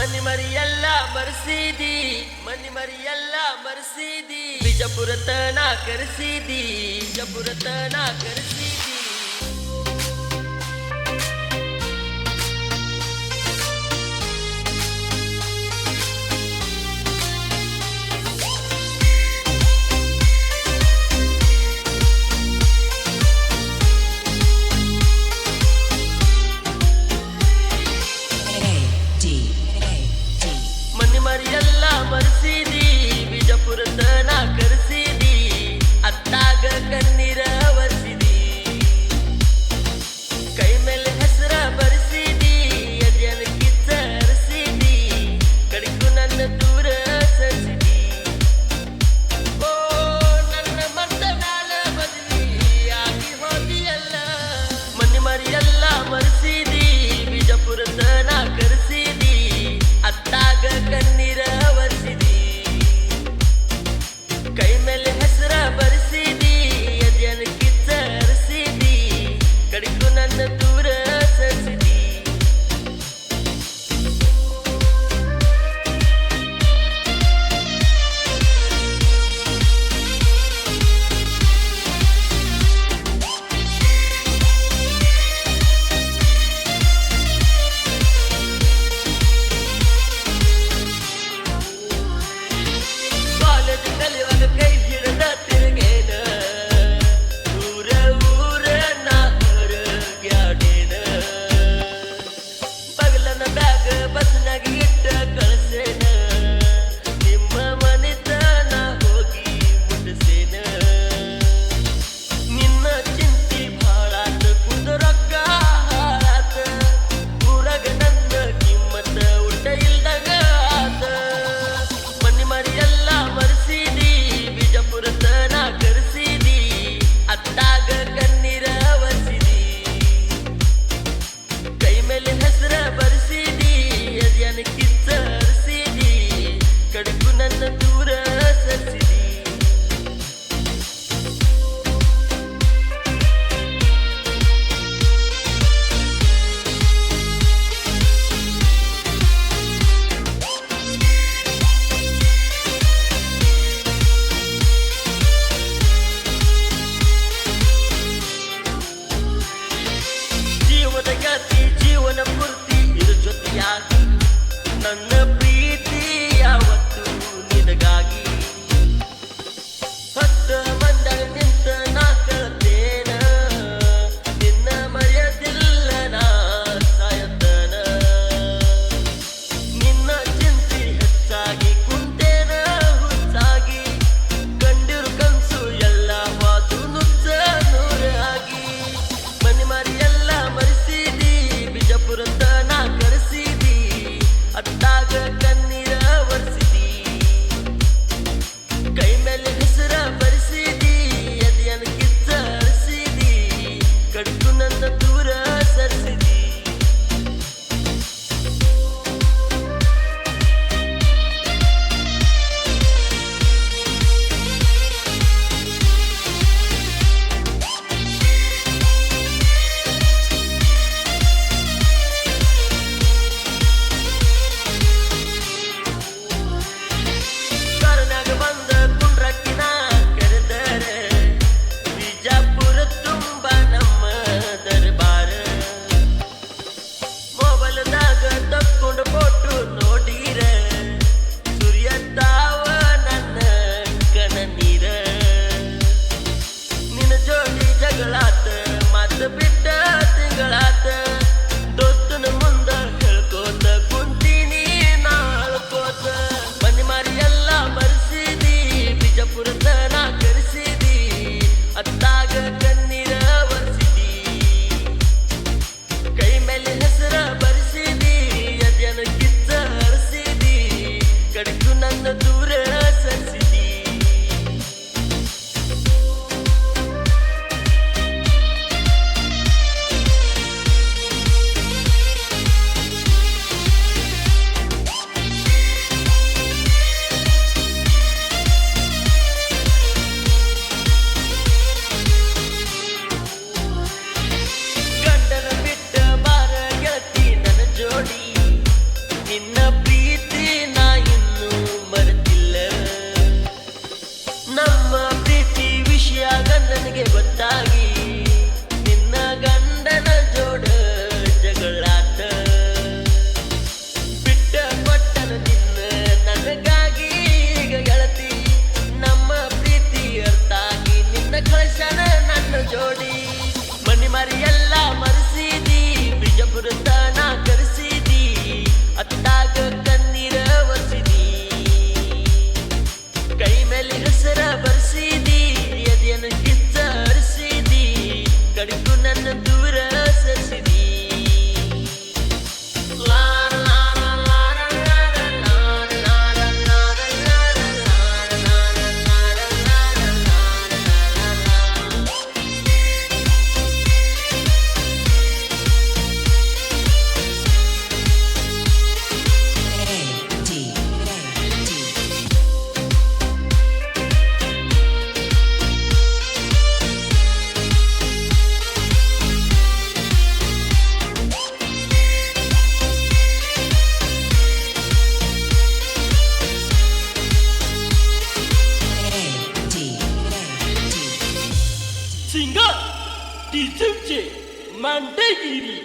ಮನಿ ಮರಿಯೆಲ್ಲ ಮರೆಸಿದಿ, ಮನಿ ಮರಿಯೆಲ್ಲ ಮರೆಸಿದಿ, ಬಿಜಾಪುರತನ ಕರೆಸಿದಿ, ಬಿಜಾಪುರತನ ಕರೆಸಿದಿ. ಮನಿ ಮರಿಯೆಲ್ಲ ಮರೆಸಿದಿ, ಬಿಜಾಪುರತನ ಕರೆಸಿದಿ, ಅತ್ತಾಗ ಕಣ್ಣೀರ ಒರೆಸಿದಿ, ಕೈ ಮೇಲೆ ಹೆಸರ ಬರೆಸಿದಿ, ಎದೆಯನ್ನು ಕಿಚ್ಚ ಹರಿಸಿದಿ, ಕಡಿಕು ನನ್ನ ದೂರ ಸರಿಸಿದಿ. ಓ ನನ್ನ ಮತ್ತ ಮ್ಯಾಲ ಬದ್ಲಿ ಆಗಿ ಹೋದಿಯಲ್ಲ. ಮನಿ ಮರಿಯೆಲ್ಲ ಮರೆಸಿದಿ, ಬಿಜಾಪುರತನ ಕರೆಸಿದಿ, ಅತ್ತಾಗ ಕಣ್ಣೀರ ಒರೆಸಿದಿ, ಕೈ ಮೇಲೆ ಹೆಸರ ಬರೆಸಿದಿ, ಎದೆಯನ್ನು ಕಿಚ್ಚ ಹರಿಸಿದಿ, ಕಡಿಕು ನನ್ನ ದೂರ ಸರಿಸಿದಿ. ಕಾಲೇಜ್ ಕಲಿಯುವಾಗ ಕೈ ಹಿಡಿದ ತಿರುಗೇನ, ಊರ ಊರ ನಾ ಹೊರಗ್ಯಾಡೇನ, ಬಗಲನ ಬ್ಯಾಗ ಬಸ್ನಾಗ ಇಟ್ಟ ಕಳ್ಸೇನ, ನಿಮ್ಮ ಮನೆತನ ಹೋಗಿ ಮುಟ್ಟಿಸೇನ. ನಿನ್ನ ಚಿಂತಿ ಭಾಳಾತ, ಕುಂದರೊಕ್ಕ ಹಾಳಾತ, ಊರಾಗ ನನ್ನ ಕಿಮ್ಮತ್ತ ಊಟ ಇಲ್ದಾಗ ಆತ. ಮನಿ ಮರಿಯೆಲ್ಲ ಮರೆಸಿದಿ, ಬಿಜಾಪುರತನ ಕರೆಸಿದಿ, ಅತ್ತಾಗ ಕಣ್ಣೀರ ಒರೆಸಿದಿ, ಕೈ ಮೇಲೆ ಹೆಸರ ಬರೆಸಿದಿ, ಎದೆಯನ್ನು ಕಿಚ್ಚ ಹರಿಸಿದಿ, ಕಡಿಕು ನನ್ನ ದೂರ ಸರಿಸಿದಿ. ಜೀವನ ಗಾತಿ ಜೀವನ ಪೂರ್ತಿ ಇರು ಜೊತೆಯಾಗಿ, ನನ್ನ ಪ್ರೀತಿ ಯಾವತ್ತು ನಿನಗಾಗಿ. ಹೊತ್ತ ಬಂದಾಗ ನಿಂತ ನಾ ಕಳ್ತೇನ, ನಿನ್ನ ಮರೆಯದಿಲ್ಲ ನಾ ಸಾಯತನ. ನಿನ್ನ ಚಿಂತಿ ಹೆಚ್ಚಾಗಿ ಕುಂತೇನ ಹುಚ್ಚಾಗಿ, ಕಂಡಿರು ಕನ್ಸು ಎಲ್ಲ ವಾದು ನುಚ್ಚ ನೂರಾಗಿ. ಮನಿ ಮರಿಯೆಲ್ಲ ಮರೆಸಿದಿ, ಬಿಜಾಪುರತನ ಕರೆಸಿದಿ, ಅತ್ತಾಗ सिंगर टिचूचे मांडेगिरी